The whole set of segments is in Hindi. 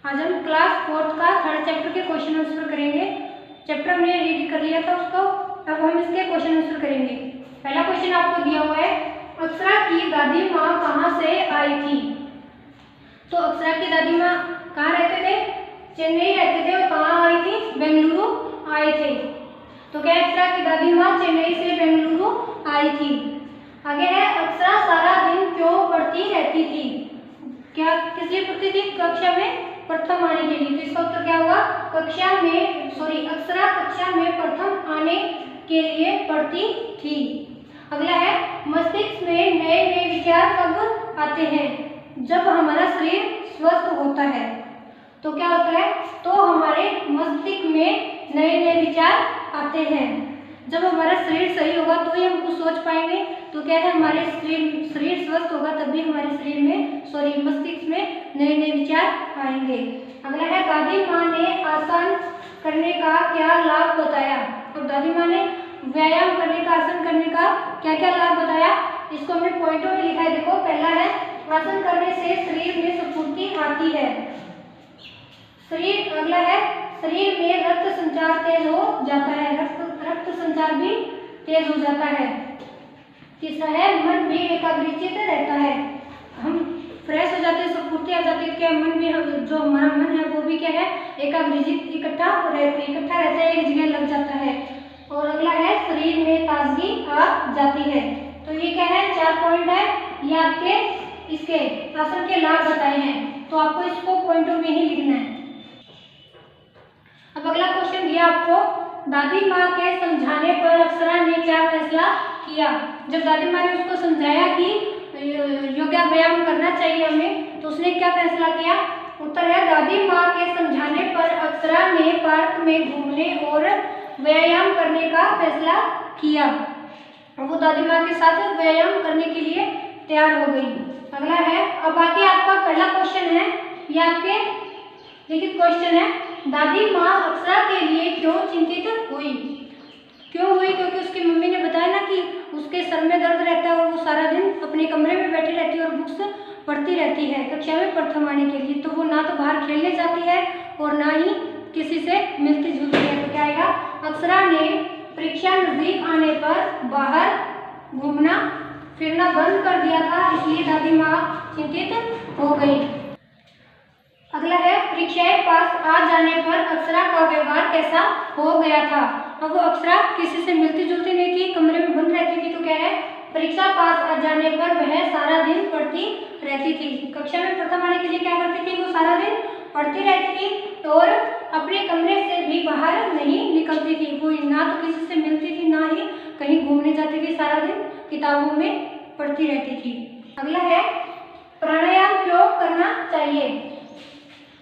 आज हम क्लास 4th का 3rd चैप्टर के क्वेश्चन आंसर करेंगे। चैप्टर हमने रीड कर लिया था उसको, अब हम इसके क्वेश्चन आंसर करेंगे। पहला क्वेश्चन आपको दिया हुआ है, अक्षरा की दादी माँ कहाँ से आई थी। तो अक्षरा की दादी माँ कहाँ रहते थे, चेन्नई रहते थे, और कहाँ आई थी, बेंगलुरु आए थे। तो क्या अक्षरा की दादी माँ चेन्नई से बेंगलुरु आई थी। आगे है, अक्षरा सारा दिन क्यों पढ़ती रहती थी। क्या किस लिए पढ़ती थी, कक्षा में प्रथम आने के लिए। तो इसका उत्तर क्या होगा, अक्षरा कक्षा में प्रथम आने के लिए पढ़ती थी। अगला है, मस्तिष्क में नए नए विचार कब आते हैं, जब हमारा शरीर स्वस्थ होता है। तो क्या होता है, तो हमारे मस्तिष्क में नए नए विचार आते हैं। जब हमारा शरीर सही होगा तो ही हम कुछ सोच पाएंगे। तो क्या है, हमारे शरीर स्वस्थ होगा तभी हमारे शरीर में मस्तिष्क में नए नए विचार आएंगे। अगला है, दादी माँ ने आसन करने का क्या लाभ बताया। तो दादी माँ ने व्यायाम करने का, आसन करने का क्या क्या लाभ बताया, इसको हमने पॉइंटों में लिखा है। देखो, पहला है, आसन करने से शरीर में स्फूर्ति आती है। अगला है, शरीर में रक्त संचार तेज हो जाता है, रक्त संचार भी तेज हो जाता है। तीसरा है, मन भी एकाग्रचित रहता है, हम फ्रेश हो जाते हैं, स्फूर्ति आ जाती है। क्या मन भी, जो हमारा मन है वो भी क्या है, एकाग्रचित इकट्ठा रहता है, एक जगह लग जाता है। और अगला है, शरीर में ताजगी आ जाती है। तो ये क्या है, 4 पॉइंट है, ये आपके इसके आसन के लाभ बताए हैं। तो आपको इसको पॉइंटों में ही लिखना है। अब अगला क्वेश्चन दिया आपको, दादी माँ के समझाने पर अक्षरा ने क्या फैसला किया। जब दादी माँ ने उसको समझाया कि व्यायाम करना चाहिए हमें, तो उसने क्या फैसला किया। उत्तर है, दादी माँ के समझाने पर अक्षरा ने पार्क में घूमने और व्यायाम करने का फैसला किया। वो दादी माँ के साथ व्यायाम करने के लिए तैयार हो गई। अगला है, अब बाकी आपका पहला क्वेश्चन है, ये आपके लिखित क्वेश्चन है, दादी माँ अक्षरा के लिए क्यों चिंतित हुई। क्यों हुई, क्योंकि उसकी मम्मी ने बताया ना कि उसके सर में दर्द रहता है और वो सारा दिन अपने कमरे में बैठी रहती है और बुक्स पढ़ती रहती है कक्षा में प्रथम आने के लिए। तो वो ना तो बाहर खेलने जाती है और ना ही किसी से मिलती जुलती है। तो क्या आएगा, अक्षरा ने परीक्षा नजदीक आने पर बाहर घूमना फिरना बंद कर दिया था, इसलिए दादी माँ चिंतित हो गई। अगला है, परीक्षाएं पास आ जाने पर अक्षरा का व्यवहार कैसा हो गया था। अब वो अक्षरा किसी से मिलती जुलती नहीं थी, कमरे में बंद रहती थी। तो क्या है, परीक्षा पास आ जाने पर वह सारा दिन पढ़ती रहती थी। कक्षा में प्रथम आने के लिए क्या करती थी, वो सारा दिन पढ़ती रहती थी और अपने कमरे से भी बाहर नहीं निकलती थी। वो ना तो किसी से मिलती थी, ना ही कहीं घूमने जाती थी, सारा दिन किताबों में पढ़ती रहती थी। अगला है, प्राणायाम क्यों करना चाहिए।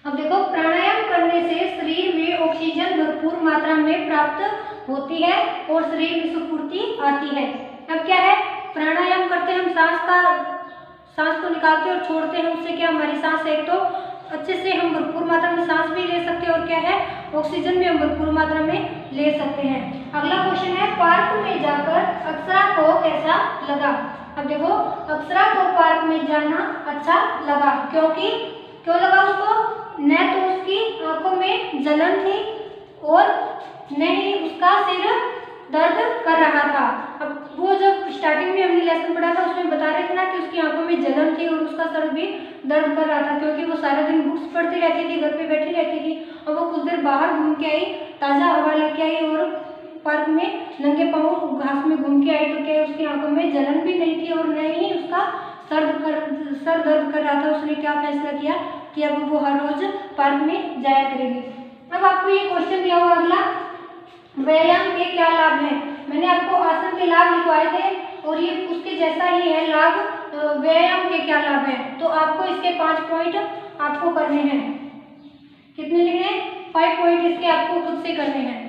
अब देखो, प्राणायाम करने से शरीर में ऑक्सीजन भरपूर मात्रा में प्राप्त होती है और शरीर में स्फूर्ति आती है। अब क्या है, प्राणायाम करते हैं हम, सांस को निकालते हैं और छोड़ते हैं, उससे क्या हमारी सांस एक तो अच्छे से हम भरपूर मात्रा में सांस भी ले सकते हैं और क्या है, ऑक्सीजन भी हम भरपूर मात्रा में ले सकते हैं। अगला क्वेश्चन है, पार्क में जाकर अक्षरा को कैसा लगा। अब देखो, अक्षरा को पार्क में जाना अच्छा लगा, क्यों लगा उसको, न तो उसकी आंखों में जलन थी और न ही उसका सिर दर्द कर रहा था। अब वो जब स्टार्टिंग में हमने लेसन पढ़ा था उसमें बता रहे थे ना कि उसकी आंखों में जलन थी और उसका सर भी दर्द कर रहा था, क्योंकि वो सारा दिन बुक्स पढ़ती रहती थी, घर पे बैठी रहती थी। और वो कुछ देर बाहर घूम के आई, ताज़ा हवा लेके आई और पार्क में नंगे पाँव घास में घूम के आई। तो क्या उसकी आंखों में जलन भी नहीं थी और न ही उसका सर दर्द कर रहा था। उसने क्या फैसला किया कि अब वो हर रोज पार्क में जाया करेगी। अब आपको ये क्वेश्चन दिया हुआ अगला, व्यायाम के क्या लाभ हैं। मैंने आपको आसन के लाभ लिखवाए थे और ये उसके जैसा ही है लाभ, व्यायाम के क्या लाभ हैं। तो आपको इसके 5 पॉइंट आपको करने हैं। कितने लिखने हैं, 5 पॉइंट इसके आपको खुद से करने हैं।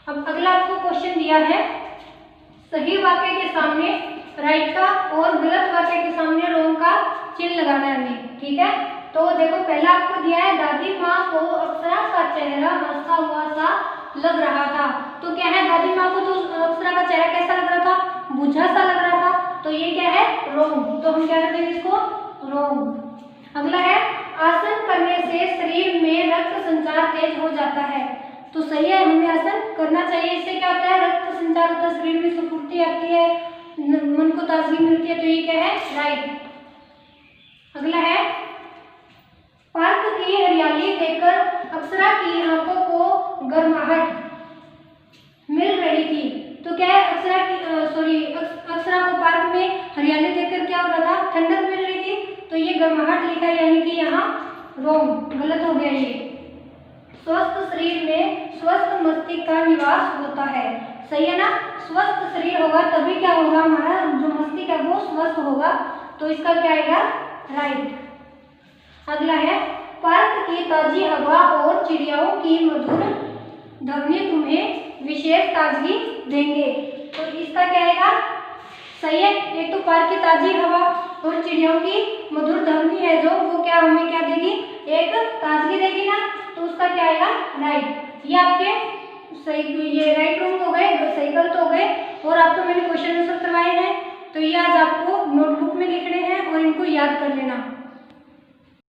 अब अगला आपको क्वेश्चन दिया है, सही वाक्य के सामने राइट का और गलत वाक्य के सामने रॉन्ग का चिन्ह लगाना है हमें, ठीक है। तो देखो, पहला आपको दिया है, दादी माँ को अक्षरा का चेहरा हंसता हुआ सा लग रहा था। तो क्या है, दादी माँ को तो अक्षरा का चेहरा कैसा लग रहा था, बुझा सा लग रहा था। तो ये क्या है, रॉन्ग। तो हम क्या कर देंगे इसको, रॉन्ग। अगला है, आसन करने से तेज हो जाता है। तो सही है, हमें आसन करना चाहिए। इससे क्या होता है, रक्त संचार होता है, शरीर में स्फूर्ति आती है, मन को ताजगी मिलती है। तो ये क्या है, राइट। अगला है, पार्क की हरियाली देखकर अप्सरा की आंखों को गर्माहट मिल रही थी। तो क्या है, अप्सरा को पार्क में हरियाली देखकर क्या हो रहा था, ठंडक मिल रही थी। तो ये गर्माहट लिखा है, यानी कि यहाँ रॉन्ग, गलत हो गया ये। स्वस्थ शरीर में स्वस्थ मस्तिष्क का निवास होता है। सही है ना, स्वस्थ शरीर होगा तभी क्या होगा, हमारा जो मस्तिष्क है वो स्वस्थ होगा। तो इसका क्या आएगा, राइट। अगला है, पार्क की ताजी हवा और चिड़ियाओं की मधुर ध्वनि तुम्हें विशेष ताजगी देंगे। तो इसका क्या आएगा, सही है। एक तो पार्क की ताजी हवा और चिड़ियों की मधुर ध्वनि है जो, वो क्या हमें क्या देगी, एक ताजगी देगी ना। तो उसका क्या आएगा, राइट। ये आपके सही, ये राइट रॉन्ग हो गए, सही गलत हो गए। और आपको मैंने क्वेश्चन आंसर करवाए हैं, तो ये आज आपको नोटबुक में लिखने हैं और इनको याद कर लेना।